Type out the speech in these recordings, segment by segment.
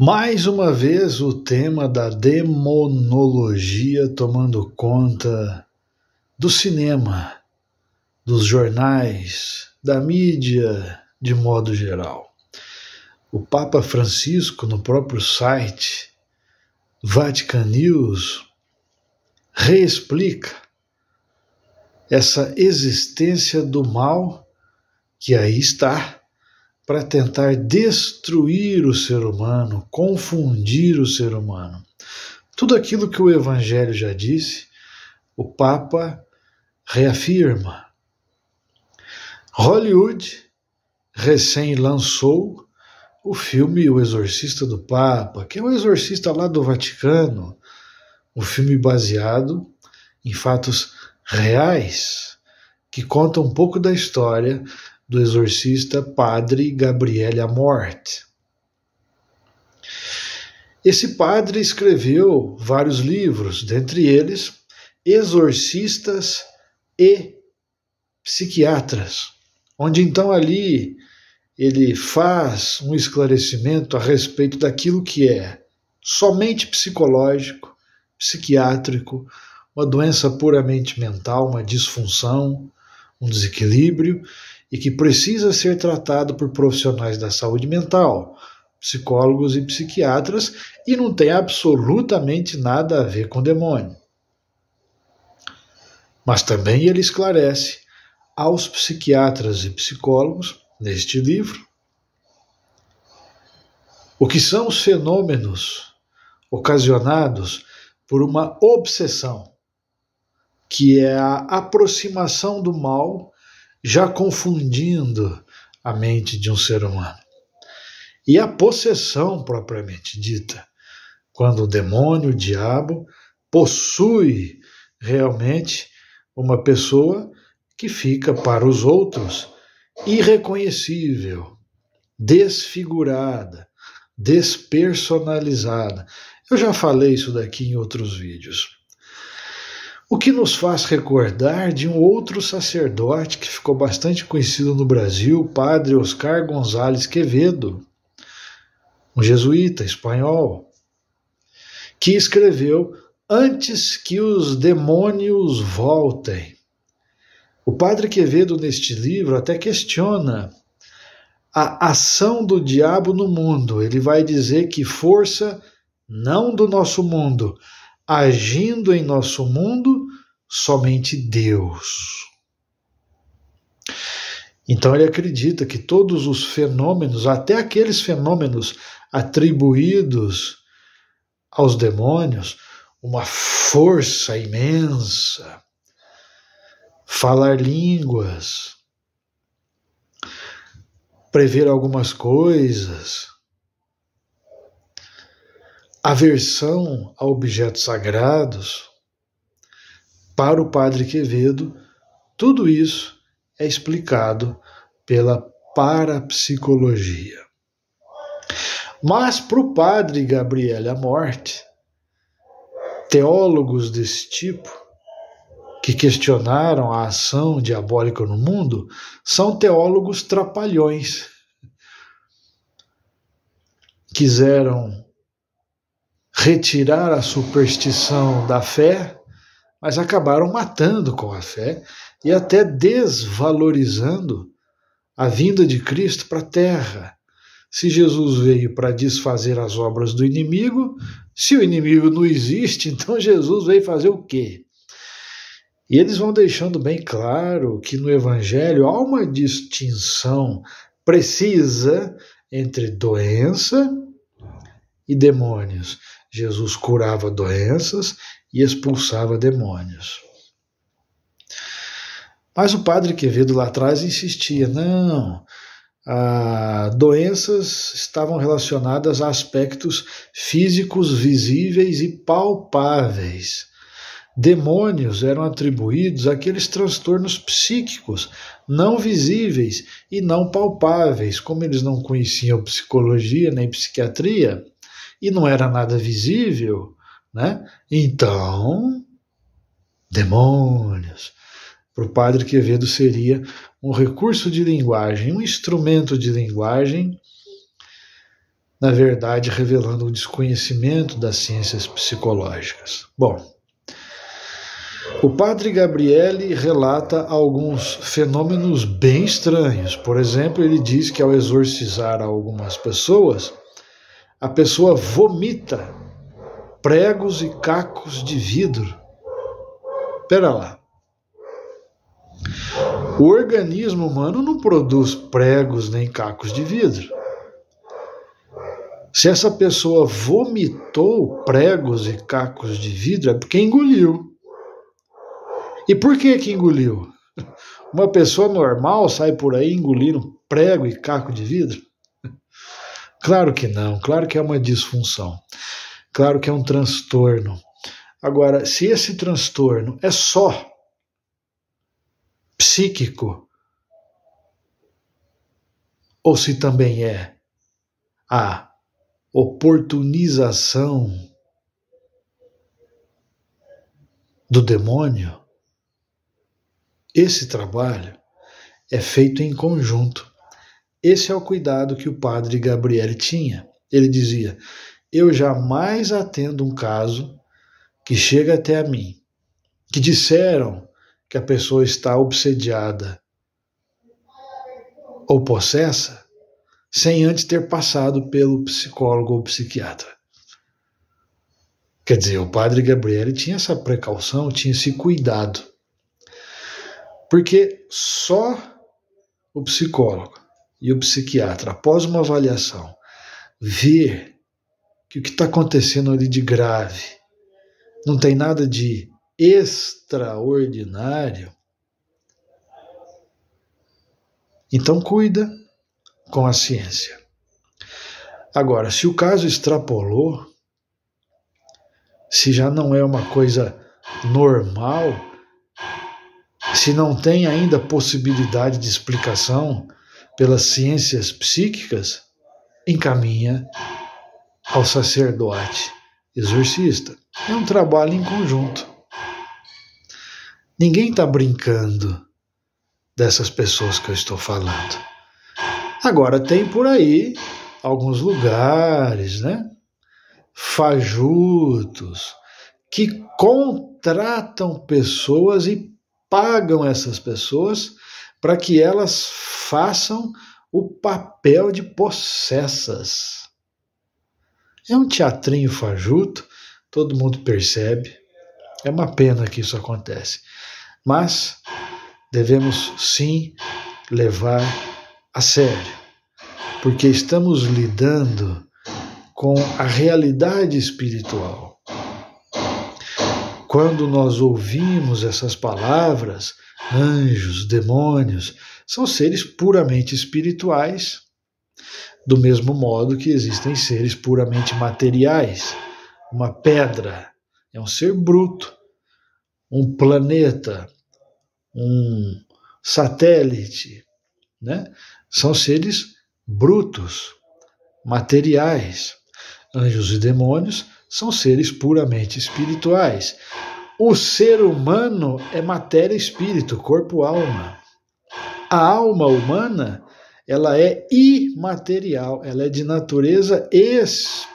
Mais uma vez o tema da demonologia tomando conta do cinema, dos jornais, da mídia de modo geral. O Papa Francisco, no próprio site Vatican News, reexplica essa existência do mal que aí está para tentar destruir o ser humano, confundir o ser humano. Tudo aquilo que o Evangelho já disse, o Papa reafirma. Hollywood recém lançou o filme O Exorcista do Papa, que é o exorcista lá do Vaticano, um filme baseado em fatos reais, que conta um pouco da história do exorcista Padre Gabriele Amorth. Esse padre escreveu vários livros, dentre eles Exorcistas e Psiquiatras, onde então ali ele faz um esclarecimento a respeito daquilo que é somente psicológico, psiquiátrico, uma doença puramente mental, uma disfunção, um desequilíbrio, e que precisa ser tratado por profissionais da saúde mental, psicólogos e psiquiatras, e não tem absolutamente nada a ver com demônio. Mas também ele esclarece aos psiquiatras e psicólogos, neste livro, o que são os fenômenos ocasionados por uma obsessão, que é a aproximação do mal já confundindo a mente de um ser humano. E a possessão propriamente dita, quando o demônio, o diabo, possui realmente uma pessoa que fica para os outros irreconhecível, desfigurada, despersonalizada. Eu já falei isso daqui em outros vídeos. O que nos faz recordar de um outro sacerdote que ficou bastante conhecido no Brasil, o padre Oscar González Quevedo, um jesuíta espanhol, que escreveu Antes que os demônios voltem. O padre Quevedo, neste livro, até questiona a ação do diabo no mundo. Ele vai dizer que força não do nosso mundo, agindo em nosso mundo, somente Deus. Então ele acredita que todos os fenômenos, até aqueles fenômenos atribuídos aos demônios, uma força imensa, falar línguas, prever algumas coisas, aversão a objetos sagrados, para o padre Quevedo, tudo isso é explicado pela parapsicologia. Mas para o padre Gabriele Amorth, teólogos desse tipo, que questionaram a ação diabólica no mundo, são teólogos trapalhões. Quiseram retirar a superstição da fé, mas acabaram matando com a fé e até desvalorizando a vinda de Cristo para a terra. Se Jesus veio para desfazer as obras do inimigo, se o inimigo não existe, então Jesus veio fazer o quê? E eles vão deixando bem claro que no Evangelho há uma distinção precisa entre doença e demônios. Jesus curava doenças e expulsava demônios. Mas o padre Quevedo lá atrás insistia, não, doenças estavam relacionadas a aspectos físicos visíveis e palpáveis. Demônios eram atribuídos àqueles transtornos psíquicos não visíveis e não palpáveis. Como eles não conheciam psicologia nem psiquiatria e não era nada visível, né? Então, demônios. Para o padre Quevedo seria um recurso de linguagem, um instrumento de linguagem na verdade revelando um desconhecimento das ciências psicológicas. Bom, o padre Gabriele relata alguns fenômenos bem estranhos. Por exemplo, ele diz que ao exorcizar algumas pessoas, a pessoa vomita pregos e cacos de vidro. Espera lá. O organismo humano não produz pregos nem cacos de vidro. Se essa pessoa vomitou pregos e cacos de vidro, é porque engoliu. E por que engoliu? Uma pessoa normal sai por aí engolindo prego e caco de vidro? Claro que não, claro que é uma disfunção, claro que é um transtorno. Agora, se esse transtorno é só psíquico, ou se também é a oportunização do demônio, esse trabalho é feito em conjunto. Esse é o cuidado que o padre Gabriele tinha. Ele dizia: eu jamais atendo um caso que chega até a mim, que disseram que a pessoa está obsediada ou possessa, sem antes ter passado pelo psicólogo ou psiquiatra. Quer dizer, o padre Gabriele tinha essa precaução, tinha esse cuidado. Porque só o psicólogo e o psiquiatra, após uma avaliação, ver que o que está acontecendo ali de grave não tem nada de extraordinário, então cuida com a ciência. Agora, se o caso extrapolou, se já não é uma coisa normal, se não tem ainda possibilidade de explicação pelas ciências psíquicas, encaminha ao sacerdote exorcista. É um trabalho em conjunto. Ninguém está brincando dessas pessoas que eu estou falando. Agora, tem por aí alguns lugares, né, fajutos, que contratam pessoas e pagam essas pessoas para que elas façam o papel de possessas. É um teatrinho fajuto, todo mundo percebe. É uma pena que isso acontece. Mas devemos sim levar a sério, porque estamos lidando com a realidade espiritual. Quando nós ouvimos essas palavras, anjos, demônios, são seres puramente espirituais, do mesmo modo que existem seres puramente materiais. Uma pedra é um ser bruto, um planeta, um satélite, né? São seres brutos, materiais. Anjos e demônios são seres puramente espirituais. O ser humano é matéria, espírito, corpo, alma. A alma humana, ela é imaterial, ela é de natureza espiritual.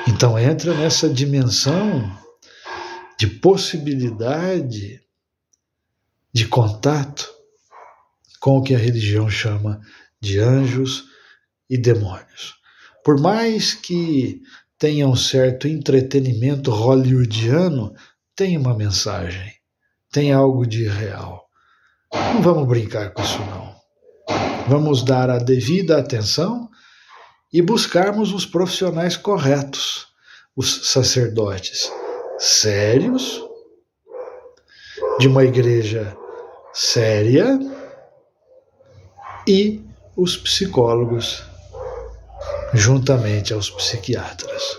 Então entra nessa dimensão de possibilidade de contato com o que a religião chama de anjos e demônios. Por mais que tenha um certo entretenimento hollywoodiano, tem uma mensagem, tem algo de real. Não vamos brincar com isso não. Vamos dar a devida atenção e buscarmos os profissionais corretos, os sacerdotes sérios, de uma igreja séria, e os psicólogos juntamente aos psiquiatras.